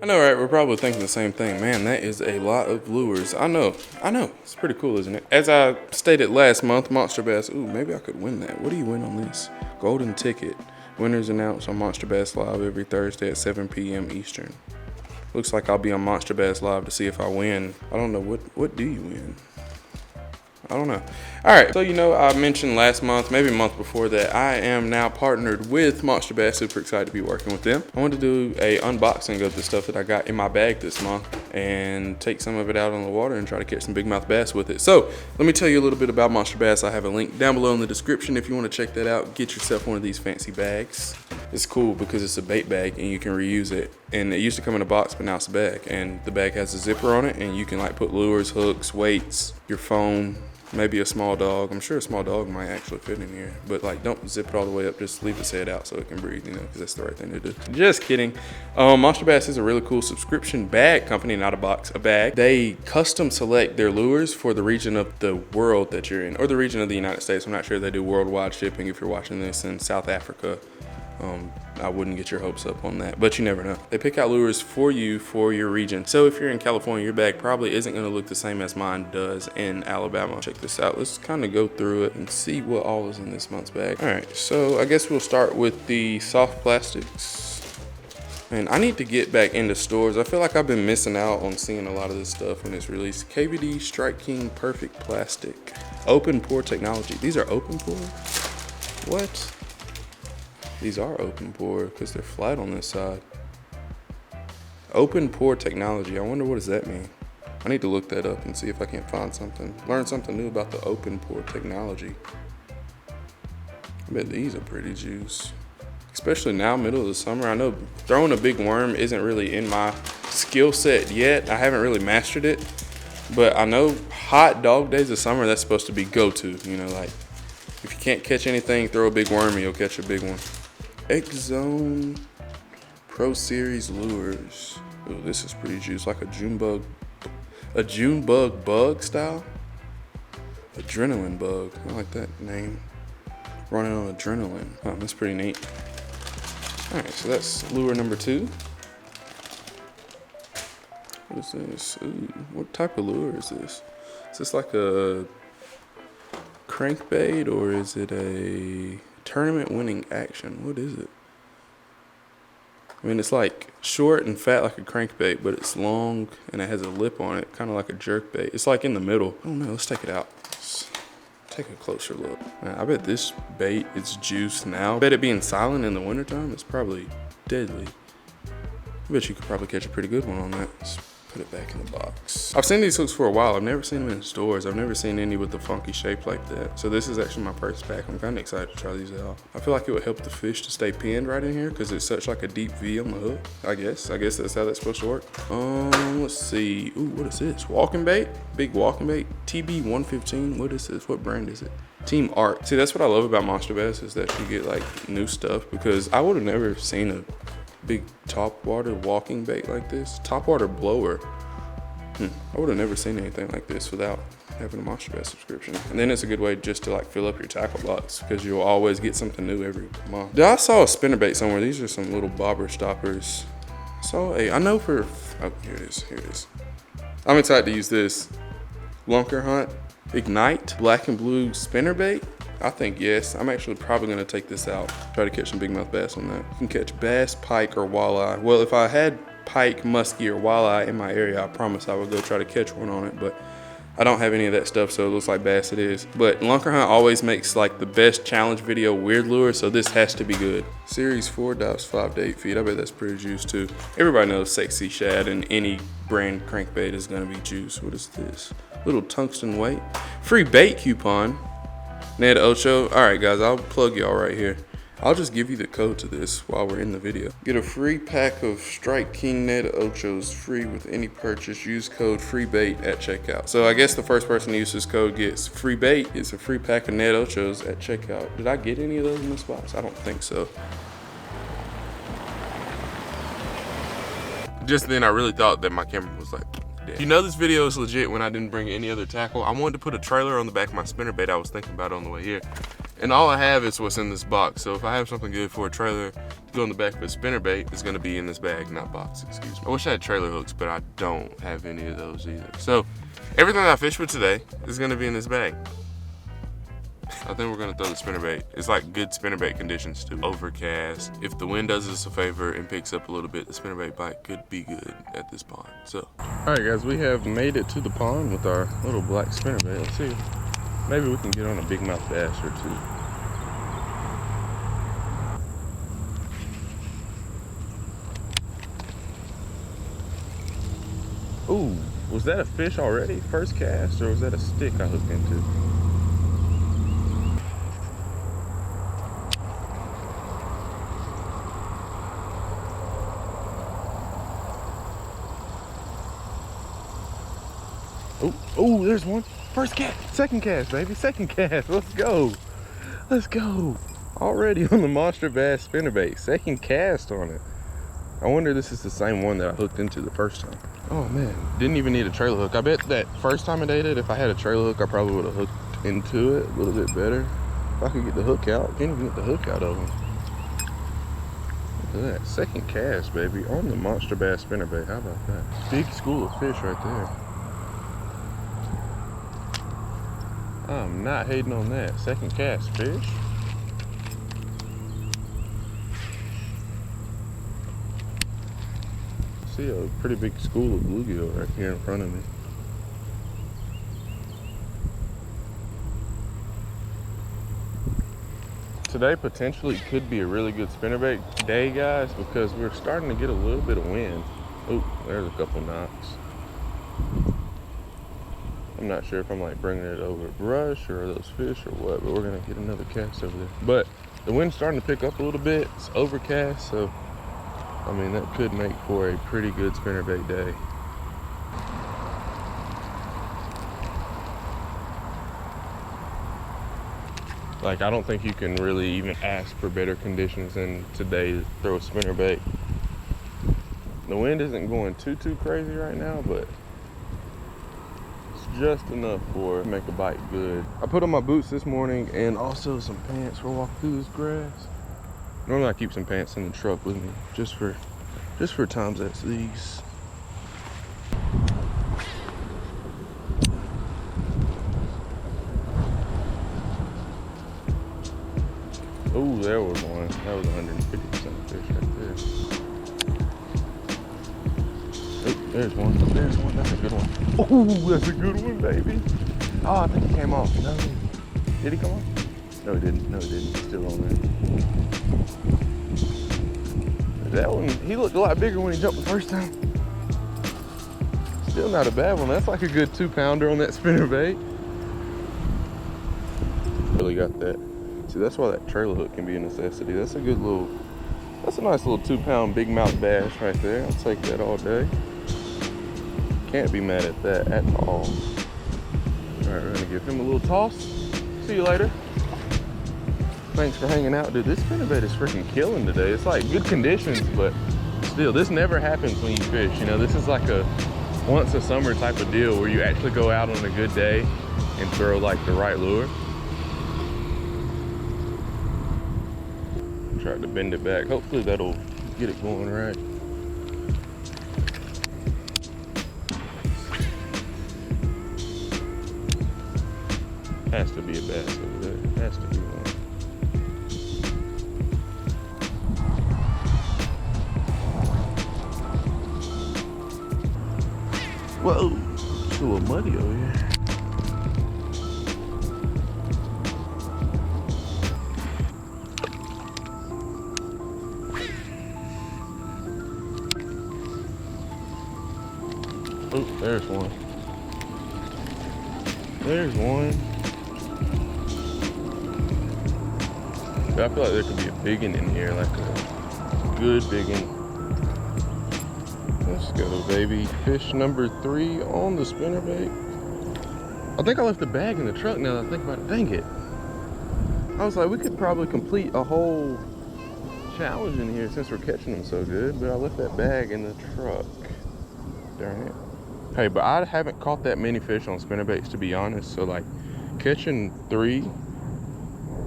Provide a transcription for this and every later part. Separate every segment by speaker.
Speaker 1: I know, right? We're probably thinking the same thing. Man, that is a lot of lures. I know. It's pretty cool, isn't it? As I stated last month, Monster Bass. Ooh, maybe I could win that. What do you win on this? Golden ticket. Winners announced on Monster Bass Live every Thursday at 7 p.m. Eastern. Looks like I'll be on Monster Bass Live to see if I win. I don't know. What do you win? I don't know. All right, so I mentioned last month, maybe a month before that, I am now partnered with Monster Bass. Super excited to be working with them. I wanted to do a unboxing of the stuff that I got in my bag this month and take some of it out on the water and try to catch some bigmouth bass with it. So let me tell you a little bit about Monster Bass. I have a link down below in the description if you want to check that out. Get yourself one of these fancy bags. It's cool because it's a bait bag and you can reuse it. And it used to come in a box, but now it's a bag. And the bag has a zipper on it and you can like put lures, hooks, weights, your phone, maybe a small dog. I'm sure a small dog might actually fit in here, but like don't zip it all the way up. Just leave its head out so it can breathe, because that's the right thing to do. Just kidding. Monster Bass is a really cool subscription bag company, not a box, a bag. They custom select their lures for the region of the world that you're in, or the region of the United States. I'm not sure if they do worldwide shipping. If you're watching this in South Africa, I wouldn't get your hopes up on that, but you never know. They pick out lures for you for your region. So if you're in California, your bag probably isn't going to look the same as mine does in Alabama. Check this out. Let's kind of go through it and see what all is in this month's bag. All right, so I guess we'll start with the soft plastics. And I need to get back into stores. I feel like I've been missing out on seeing a lot of this stuff when it's released. KVD Strike King Perfect Plastic. Open pore technology. These are open pore? What? These are open pore because they're flat on this side. Open pore technology. I wonder what does that mean? I need to look that up and see if I can't find something. Learn something new about the open pore technology. I bet these are pretty juice. Especially now, middle of the summer. I know throwing a big worm isn't really in my skill set yet. I haven't really mastered it. But I know hot dog days of summer, that's supposed to be go-to. Like if you can't catch anything, throw a big worm and you'll catch a big one. X-Zone Pro Series lures. Oh, this is pretty juice, like a June bug bug style. Adrenaline bug. I like that name. Running on adrenaline. Oh, that's pretty neat. All right, so that's lure number 2. What is this? Ooh, what type of lure is this? Is this like a crankbait or is it a tournament winning action? What is it? I mean, it's like short and fat like a crankbait, but it's long and it has a lip on it, kind of like a jerkbait. It's like in the middle. Oh no, let's take it out. Let's take a closer look. Man, I bet this bait is juice now. I bet it being silent in the wintertime is probably deadly. I bet you could probably catch a pretty good one on that. Let's put it back in the box. I've seen these hooks for a while. I've never seen them in stores. I've never seen any with a funky shape like that. So this is actually my first pack. I'm kind of excited to try these out. I feel like it would help the fish to stay pinned right in here because it's such like a deep V on the hook. I guess that's how that's supposed to work. Let's see. Ooh, what is this? Walking bait? Big walking bait? TB115. What is this? What brand is it? Team Art. See, that's what I love about Monster Bass is that you get like new stuff because I would have never seen a big topwater walking bait like this. Topwater blower. I would have never seen anything like this without having a Monster Bass subscription. And then it's a good way just to like fill up your tackle box because you'll always get something new every month. I saw a spinnerbait somewhere. These are some little bobber stoppers. I know for, oh, here it is. I'm excited to use this. Lunker Hunt Ignite black and blue spinnerbait. I think yes. I'm actually probably gonna take this out. Try to catch some bigmouth bass on that. You can catch bass, pike, or walleye. Well, if I had pike, muskie, or walleye in my area, I promise I would go try to catch one on it, but I don't have any of that stuff, so it looks like bass it is. But Lunker Hunt always makes like the best challenge video weird lure, so this has to be good. Series 4 dives 5 to 8 feet. I bet that's pretty juice too. Everybody knows sexy shad and any brand crankbait is gonna be juice. What is this? Little tungsten weight. Free bait coupon. Ned Ocho. All right, guys, I'll plug y'all right here. I'll just give you the code to this while we're in the video. Get a free pack of Strike King Ned Ochos free with any purchase. Use code FREEBAIT at checkout. So I guess the first person to use this code gets free bait. It's a free pack of Ned Ochos at checkout. Did I get any of those in this box? I don't think so. Just then I really thought that my camera was like dead. You know this video is legit when I didn't bring any other tackle. I wanted to put a trailer on the back of my spinnerbait I was thinking about on the way here. And all I have is what's in this box. So if I have something good for a trailer to go in the back of a spinnerbait, it's gonna be in this bag, not box, excuse me. I wish I had trailer hooks, but I don't have any of those either. So everything I fish with today is gonna be in this bag. I think we're gonna throw the spinnerbait. It's like good spinnerbait conditions too. Overcast. If the wind does us a favor and picks up a little bit, the spinnerbait bite could be good at this pond. So, all right guys, we have made it to the pond with our little black spinnerbait. Let's see, maybe we can get on a big mouth bass or two. Ooh, was that a fish already? First cast, or was that a stick I hooked into? Oh, there's one. First cast, second cast, baby, second cast. Let's go. Let's go. Already on the monster bass spinnerbait. Second cast on it. I wonder if this is the same one that I hooked into the first time. Oh man, didn't even need a trailer hook. I bet that first time I dated, if I had a trailer hook, I probably would have hooked into it a little bit better. If I could get the hook out, can't even get the hook out of them. Look at that, second cast, baby, on the monster bass spinnerbait. How about that? Big school of fish right there. I'm not hating on that. Second cast fish. See a pretty big school of bluegill right here in front of me. Today potentially could be a really good spinnerbait day, guys, because we're starting to get a little bit of wind. Oh, there's a couple knocks. I'm not sure if I'm like bringing it over brush or those fish or what, but we're gonna get another cast over there. But the wind's starting to pick up a little bit. It's overcast, so I mean that could make for a pretty good spinnerbait day. Like, I don't think you can really even ask for better conditions than today to throw a spinnerbait. The wind isn't going too crazy right now, but just enough for make a bite good. I put on my boots this morning and also some pants for walking through this grass. Normally I keep some pants in the truck with me just for times as these. Oh, there was one. That was 150% fish right there. Oh, there's one. There's one. That's a good one. Oh, that's a good one, baby. Oh, I think he came off. No. Did he come off? No, he didn't. No, he didn't. He's still on there. That one, he looked a lot bigger when he jumped the first time. Still not a bad one. That's like a good 2-pounder on that spinnerbait. Really got that. See, that's why that trailer hook can be a necessity. That's a good little, that's a nice little 2-pound big mouth bass right there. I'll take that all day. Can't be mad at that at all. All right, we're gonna give him a little toss. See you later. Thanks for hanging out, dude. This spinnerbait is freaking killing today. It's like good conditions, but still, this never happens when you fish. You know, this is like a once a summer type of deal where you actually go out on a good day and throw like the right lure. Tried to bend it back. Hopefully that'll get it going right. Has to be a bass over there. Has to be one. Whoa, it's a little muddy over here. Oh, there's one. There's one. I feel like there could be a big one in here, like a good big one. Let's go, baby. Fish number 3 on the spinnerbait. I think I left the bag in the truck now that I think about it. Dang it. I was like, we could probably complete a whole challenge in here since we're catching them so good, but I left that bag in the truck. Darn it. Hey, but I haven't caught that many fish on spinnerbaits, to be honest. So like catching 3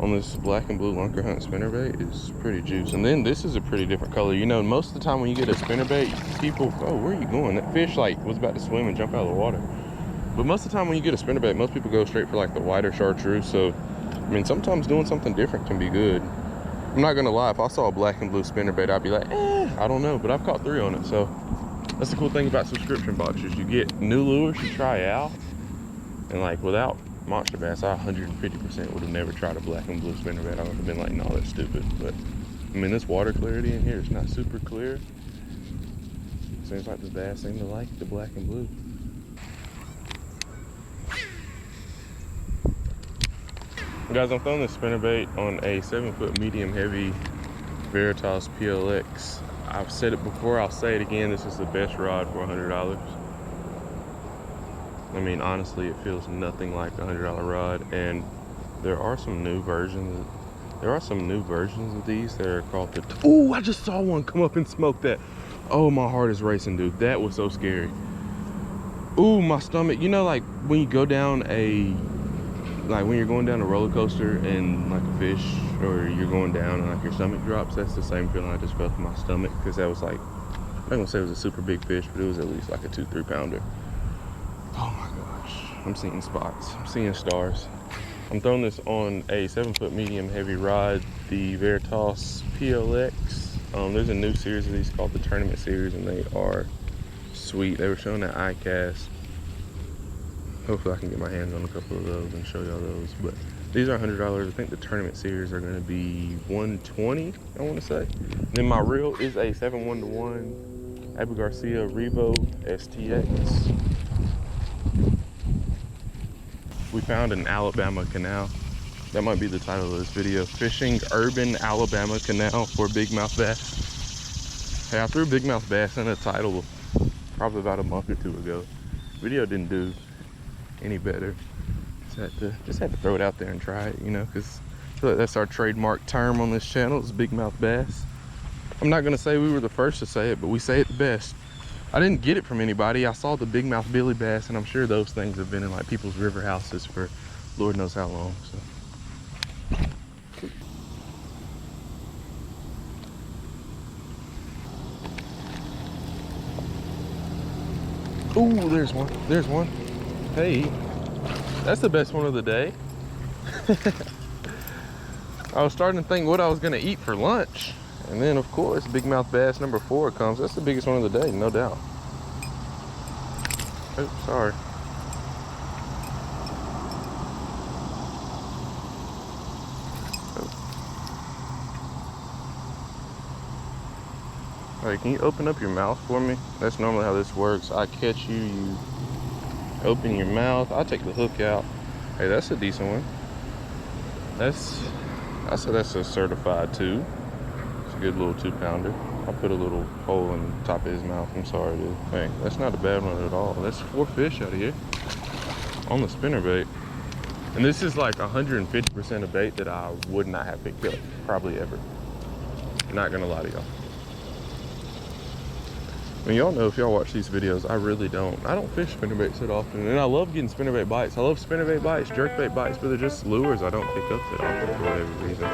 Speaker 1: on this black and blue lunker hunt spinnerbait is pretty juice. And then this is a pretty different color. You know, most of the time when you get a spinnerbait, people, oh, where are you going? That fish like was about to swim and jump out of the water. But most of the time when you get a spinnerbait, most people go straight for like the whiter chartreuse. So, I mean, sometimes doing something different can be good. I'm not gonna lie, if I saw a black and blue spinnerbait, I'd be like, I don't know, but I've caught 3 on it. So that's the cool thing about subscription boxes. You get new lures to try out, and like without monster bass, I 150% would have never tried a black and blue spinnerbait. I would have been like, no, that's stupid. But I mean, this water clarity in here is not super clear. Seems like the bass seem to like the black and blue. Guys, I'm throwing this spinnerbait on a 7-foot medium heavy Veritas PLX. I've said it before, I'll say it again. This is the best rod for $100. I mean, honestly, it feels nothing like a $100 rod. And there are some new versions. Of these that are called the. Oh, I just saw one come up and smoke that. Oh, my heart is racing, dude. That was so scary. Ooh, my stomach. You know, like when you go down when you're going down a roller coaster and like a fish, or you're going down and like your stomach drops, that's the same feeling I just felt in my stomach, because that was like, I'm not gonna say it was a super big fish, but it was at least like a 2-3 pounder. Oh my gosh, I'm seeing spots, I'm seeing stars. I'm throwing this on a 7-foot medium heavy rod, the Veritas PLX. There's a new series of these called the Tournament Series, and they are sweet. They were shown at iCast. Hopefully I can get my hands on a couple of those and show y'all those. But these are $100. I think the Tournament Series are going to be $120, I want to say. Then my reel is a 7-1-1 Abu Garcia Revo STX. We found an Alabama canal. That might be the title of this video. Fishing urban Alabama canal for bigmouth bass. Hey, I threw bigmouth bass in a title probably about a month or 2 ago. Video didn't do any better. Just had to throw it out there and try it, you know, because I feel like that's our trademark term on this channel, is bigmouth bass. I'm not gonna say we were the first to say it, but we say it the best. I didn't get it from anybody. I saw the bigmouth billy bass, and I'm sure those things have been in like people's river houses for Lord knows how long. So. Ooh, there's one. There's one. Hey, that's the best one of the day. I was starting to think what I was gonna eat for lunch, and then of course bigmouth bass number 4 comes. That's the biggest one of the day, no doubt. Oops, sorry. Alright, can you open up your mouth for me? That's normally how this works. I catch you, you open your mouth, I take the hook out. Hey, that's a decent one. I said that's a certified 2. It's a good little 2-pounder. I put a little hole in the top of his mouth. I'm sorry, dude. Hey, that's not a bad one at all. That's 4 fish out of here on the spinnerbait. And this is like 150% of bait that I would not have picked up, probably ever. Not gonna lie to y'all. I mean, y'all know if y'all watch these videos, I really don't fish spinnerbaits that often. And I love getting spinnerbait bites. I love spinnerbait bites, jerkbait bites, but they're just lures I don't pick up that often for whatever reason.